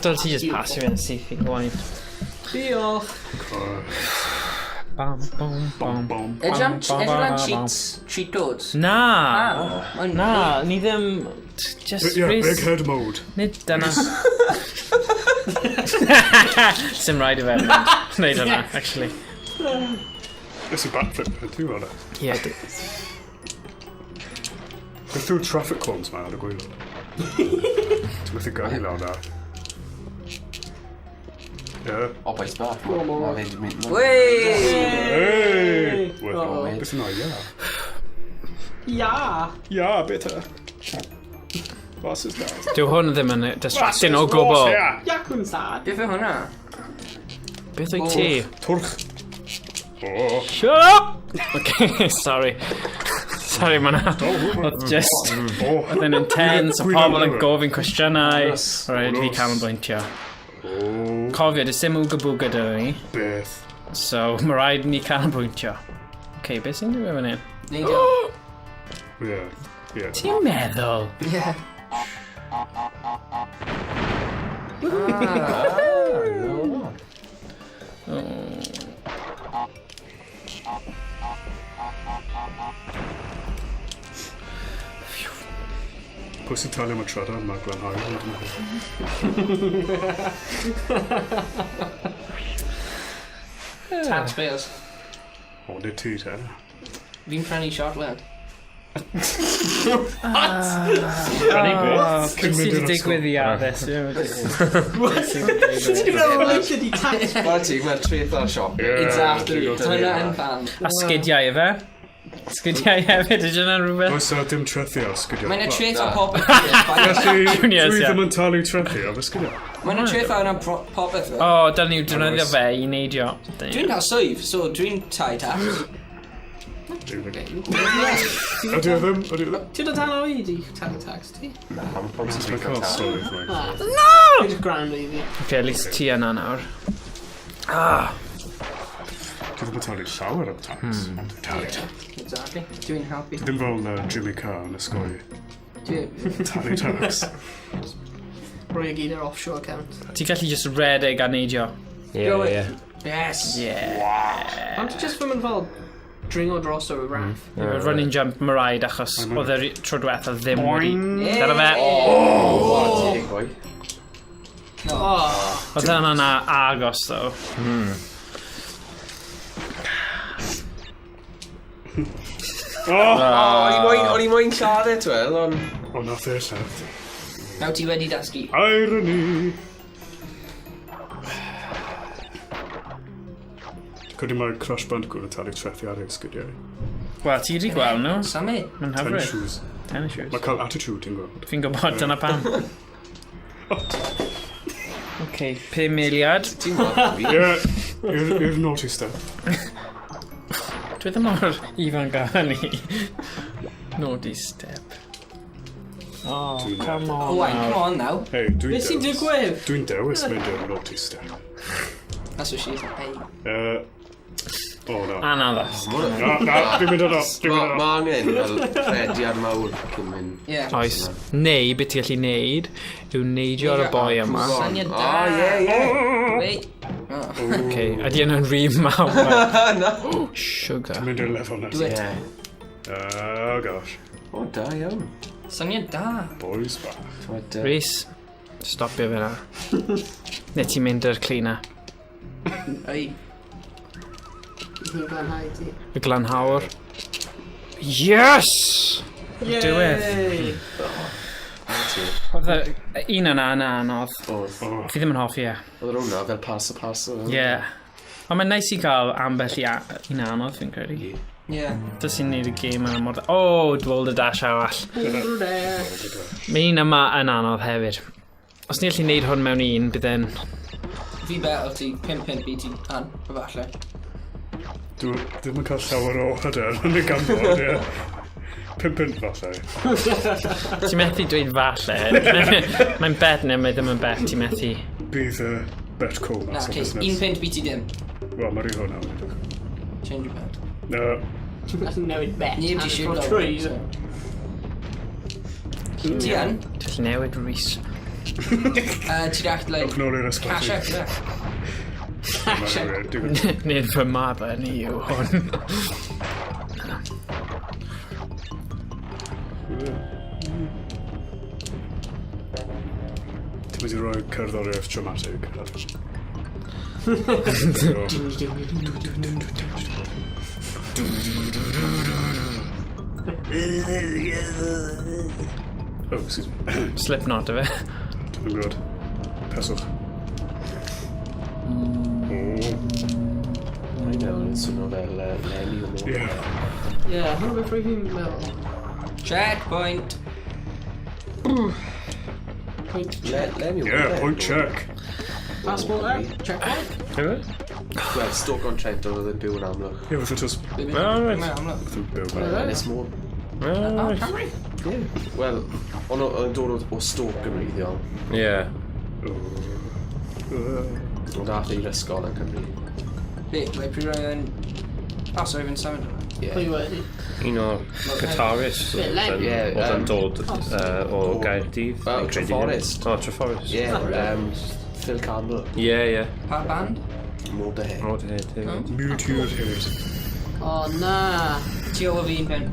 Speaker 2: Dod ti just pasio fi'n syth i'n gwain.
Speaker 6: Diolch.
Speaker 2: Bam, bam, bam.
Speaker 5: Bom.
Speaker 3: Edrych lan cheat toads?
Speaker 2: Na. Na, ni ddim... Just
Speaker 5: Yeah,
Speaker 2: Rhys.
Speaker 5: big head mode.
Speaker 2: Nid dyna. Sim rhaid i fe. Wneud hwnna, actually.
Speaker 5: Nes i backflip, ti'n gwybod e?
Speaker 2: Ie,
Speaker 5: Beth yw'r traffic cones ma ar y gwyl? Ti'n methu gyrru lawr na? Ie.
Speaker 4: O, bais bach. Mae fe wedi mynd.
Speaker 3: Wey!
Speaker 5: Hey! Beth yna, ie.
Speaker 6: Ja!
Speaker 5: Ja, bitte. Was ist das?
Speaker 2: Dyw hwn ddim yn distracting o gwbl.
Speaker 6: Ja, kun sad.
Speaker 3: Beth yw hwnna?
Speaker 2: Beth wyt ti?
Speaker 5: Twrch. Oh.
Speaker 2: Shut up! Okay, sorry. Sorry, man. Oedd just... Oedd yn intense, o pobl yn gofyn cwestiynau. Rhaid fi canolbwyntio. Cofio, does dim Bwga dyna ni.
Speaker 5: Beth.
Speaker 2: So, mae rhaid ni canolbwyntio. Okay, beth sy'n dwi'n fan hyn?
Speaker 3: Neidio.
Speaker 5: Ie.
Speaker 2: Ti'n meddwl?
Speaker 3: Ie.
Speaker 5: Pwy sy'n talu am y trydan? Mae glanhau.
Speaker 3: Taxpayers.
Speaker 5: O, nid ti te.
Speaker 3: Fi'n prynu Shotland.
Speaker 2: Beth sydd wedi digwydd i addys?
Speaker 6: Ti'n meddwl eich di tax?
Speaker 4: Wel ti, mae'r treth ar siop.
Speaker 3: Exactly. Hwnna yn fan.
Speaker 2: A sgidiau efe? Sgidiau hefyd, ydyn nhw'n rhywbeth?
Speaker 5: Oes dim trethu ar sgydio.
Speaker 3: Mae'n y treth ar popeth.
Speaker 5: Felly,
Speaker 2: Juniors,
Speaker 5: dwi
Speaker 2: ie.
Speaker 5: ddim yn talu trethu ar sgydio.
Speaker 3: Mae'n y treth ar popeth.
Speaker 2: O, dyn ni'n defnyddio fe i neidio.
Speaker 3: Dwi'n cael swydd, so dwi'n tai tax.
Speaker 5: Ydy e ddim?
Speaker 6: Ti'n dod tan o i di tax ti?
Speaker 5: Mae'n cael swydd.
Speaker 6: It's grand i fi.
Speaker 2: Okay, at least ti yna nawr.
Speaker 5: Dwi ddim yn talu llawer am tax. Dwi'n talu tax.
Speaker 3: Exactly. Dwi'n helpu.
Speaker 5: Dim fel Jimmy Carr yn ysgoi. Talu tax.
Speaker 6: Rwy gyd ar offshore account.
Speaker 2: Ti gallu just redeg a neidio.
Speaker 1: Ie.
Speaker 3: Yes.
Speaker 2: Yeah.
Speaker 6: Ond ti just fym yn fel dringo dros o'r raff.
Speaker 2: Running jump mae rhaid achos oedd y tro diwetha ddim wedi... Dyna fe. Oedd yna'n agos though.
Speaker 4: O'n i moyn siarad wel, ond...
Speaker 5: O, nath e lleft.
Speaker 3: Naw ti wedi dasgu.
Speaker 5: Irony! Codi mae Crash Bandicoot yn talu trethu ar ei sgydiau.
Speaker 2: Wel, ti wedi gweld nhw?
Speaker 3: Sami.
Speaker 2: Mae'n
Speaker 5: Tennis
Speaker 2: hyfryd.
Speaker 5: shoes.
Speaker 2: Tennis shoes.
Speaker 5: Mae cael attitude ti'n gweld.
Speaker 2: Fi'n gwybod, dyna pam. Okay, 5 miliard.
Speaker 4: Ti'n gweld fi?
Speaker 5: Ie, i'r naughty stuff.
Speaker 2: Dwi ddim mor ifan gan ni. Naughty step. Oh, come on.
Speaker 3: Owain, come on now.
Speaker 5: Hei, dwi'n
Speaker 6: Beth sy'n
Speaker 5: dewis.
Speaker 6: digwydd?
Speaker 5: Dwi'n dewis mynd i'r naughty step.
Speaker 3: That's what she's like.
Speaker 5: O, na.
Speaker 2: Anaddas.
Speaker 5: Na, dwi'n mynd yno.
Speaker 4: Mae angen fel crediad mawr cyn mynd.
Speaker 3: Ie.
Speaker 2: Oes. Neu, beth ti gallu neud yw neidio ar y boi yma.
Speaker 3: Syniad da. Wait.
Speaker 2: Okay, ydy yna'n rhif mawr. Sugar.
Speaker 5: Mynd i'r lefel
Speaker 3: Do
Speaker 5: nesaf.
Speaker 3: it.
Speaker 5: Oh, gosh.
Speaker 4: O, da iawn.
Speaker 3: Syniad da.
Speaker 5: Boys bach.
Speaker 2: Rhys, stopio fe na. Neu ti'n mynd i'r cleaner.
Speaker 3: Ei.
Speaker 6: Hi'n glanhau ti.
Speaker 2: Y glanhawr. Yes! Do it. Oedd un yna yn anodd. Fi ddim yn hoffi e.
Speaker 4: Oedd hwnna fel pas.
Speaker 2: Ie. Ond mae'n neis i gael ambell i un anodd fi'n credu.
Speaker 3: Ie.
Speaker 2: Dys i'n neud y game yna mor... O, dwold y dash arall. Mae un yma yn anodd hefyd. Os ni allu neud hwn mewn un, bydd e'n...
Speaker 3: Fi bet o ti 5 i ti an, falle.
Speaker 5: Dwi ddim yn cael llawer o hyder yn y gambod, ie. 5 pint falle.
Speaker 2: Ti'n methu dweud falle. Mae'n bet neu mae ddim yn bet, ti'n methu.
Speaker 5: Bydd y bet cool
Speaker 3: Na,
Speaker 5: mas o
Speaker 3: okay, 1
Speaker 5: busnes.
Speaker 3: pint bi ti dim.
Speaker 5: Wel, mae rhi hwnna.
Speaker 3: Change your bet.
Speaker 6: That's newid bet.
Speaker 3: Neb di siŵr
Speaker 6: For trees.
Speaker 3: Ti an?
Speaker 2: Ti'n newid Rhys.
Speaker 3: Ti dach, like,
Speaker 5: Ewch nôl i'r ysbyty.
Speaker 3: cash out, yeah.
Speaker 2: Neu'n fy mab yn i yw hwn.
Speaker 5: Ti'n mynd i roi cerddoriaeth dramatig. Oh, excuse me.
Speaker 2: Slipknot o fe.
Speaker 5: Dwi'n gwybod. Peswch.
Speaker 4: Mae'n meddwl yn swnio fel Lenny o
Speaker 5: Ie.
Speaker 6: Ie, hwnna beth rwy'n fi'n meddwl.
Speaker 3: Checkpoint.
Speaker 4: Let me
Speaker 5: Yeah, point check.
Speaker 6: Passport there. Checkpoint.
Speaker 4: Wel, Stoke-on-Trent oedd yn byw yn amlwch.
Speaker 5: Ie, fydd just
Speaker 1: Alright.
Speaker 5: yn byw fan.
Speaker 4: Ynys Môn.
Speaker 1: Alright.
Speaker 3: Camry.
Speaker 4: Wel, o'n dod o Stoke yn wreiddiol.
Speaker 1: Yeah.
Speaker 4: Ond dath i'r ysgol yn Cymru.
Speaker 3: Be, mae pryd roi yn... Oh, sorry, fi'n symud.
Speaker 6: Pwy wedi?
Speaker 1: Un o'r guitarists oedd yn dod o Gaerdydd.
Speaker 4: Treforest.
Speaker 1: O, Treforest.
Speaker 4: Ie, Phil Campbell.
Speaker 1: Ie.
Speaker 3: Pa band?
Speaker 4: Motorhead.
Speaker 1: Motorhead hefyd.
Speaker 5: Motorhead.
Speaker 6: O, na.
Speaker 3: Ti o fi'n pen.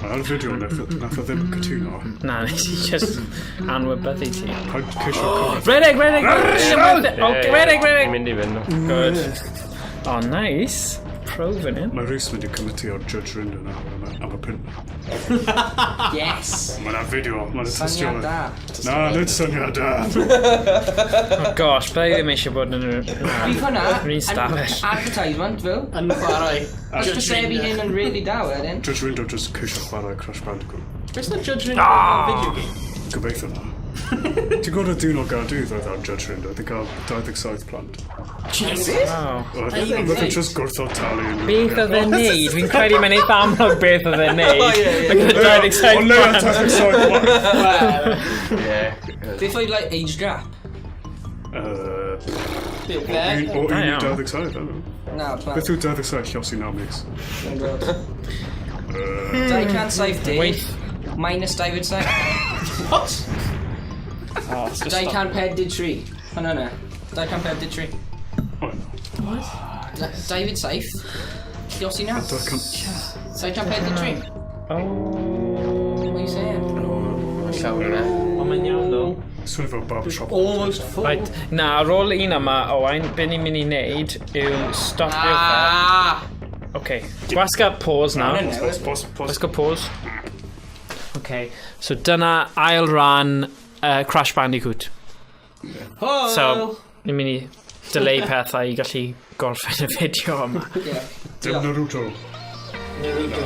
Speaker 5: Ar fideo, nath o ddim cytuno.
Speaker 2: Na, nes i just anwybyddu ti.
Speaker 5: Paid ceisio cofio.
Speaker 2: Redig! Redig!
Speaker 1: Ni'n mynd i fynd.
Speaker 2: Good. Oh, nice. Pro fan hyn.
Speaker 5: Mae Rhys mynd i cymryd o'r Judge Rinder na am y pin.
Speaker 3: Yes!
Speaker 5: Mae'na fideo, mae'na testio.
Speaker 3: Syniad da.
Speaker 5: Na, nid syniad da.
Speaker 2: Oh gosh, byddai ddim eisiau bod yn
Speaker 3: Bydd hwnna
Speaker 2: Rhyn stafell.
Speaker 3: advertisement, fel.
Speaker 6: Yn chwarae.
Speaker 3: Os bysebu hyn yn really da, wedyn.
Speaker 5: Judge Rinder just ceisio chwarae Crash Bandicoot.
Speaker 6: Beth na Judge Rinder video game?
Speaker 5: Gobeithio na. Ti'n gwybod y dyn o Gaerdydd oedd ar Judge Rinder? Di cael 27 plant.
Speaker 6: Jesus!
Speaker 2: Wow.
Speaker 5: Oedd e'n just gwrthod talu.
Speaker 2: Beth oedd e'n neud? Fi'n credu mae'n eitha amlwg beth oedd e'n neud. Mae'n gyda 27
Speaker 5: Ond neu am 27 plant.
Speaker 3: Beth oedd, like, age gap?
Speaker 6: Bit
Speaker 5: O
Speaker 6: there.
Speaker 5: 27,
Speaker 3: Na, plan.
Speaker 5: Beth yw 27 llos i namix?
Speaker 3: 270
Speaker 2: Weith.
Speaker 3: minus David Sack.
Speaker 6: What?
Speaker 3: 243. Hwna na. 243. David Saith. Dios i na. 243.
Speaker 2: Oh.
Speaker 3: What are you saying?
Speaker 4: Llawn yna.
Speaker 2: Ond mae'n iawn ddo.
Speaker 5: Swn i fel barbershop.
Speaker 6: Almost full.
Speaker 2: Right, na, ar ôl un yma, Owain, be ni'n mynd i neud yw stopio fe. Okay, gwasga pause na. Gwasga pause. Okay, so dyna ail ran Crash Bandicoot. So, ni'n mynd i delay pethau i gallu gorffen y fideo yma.
Speaker 3: Yeah.
Speaker 5: Dim Naruto.
Speaker 3: Naruto,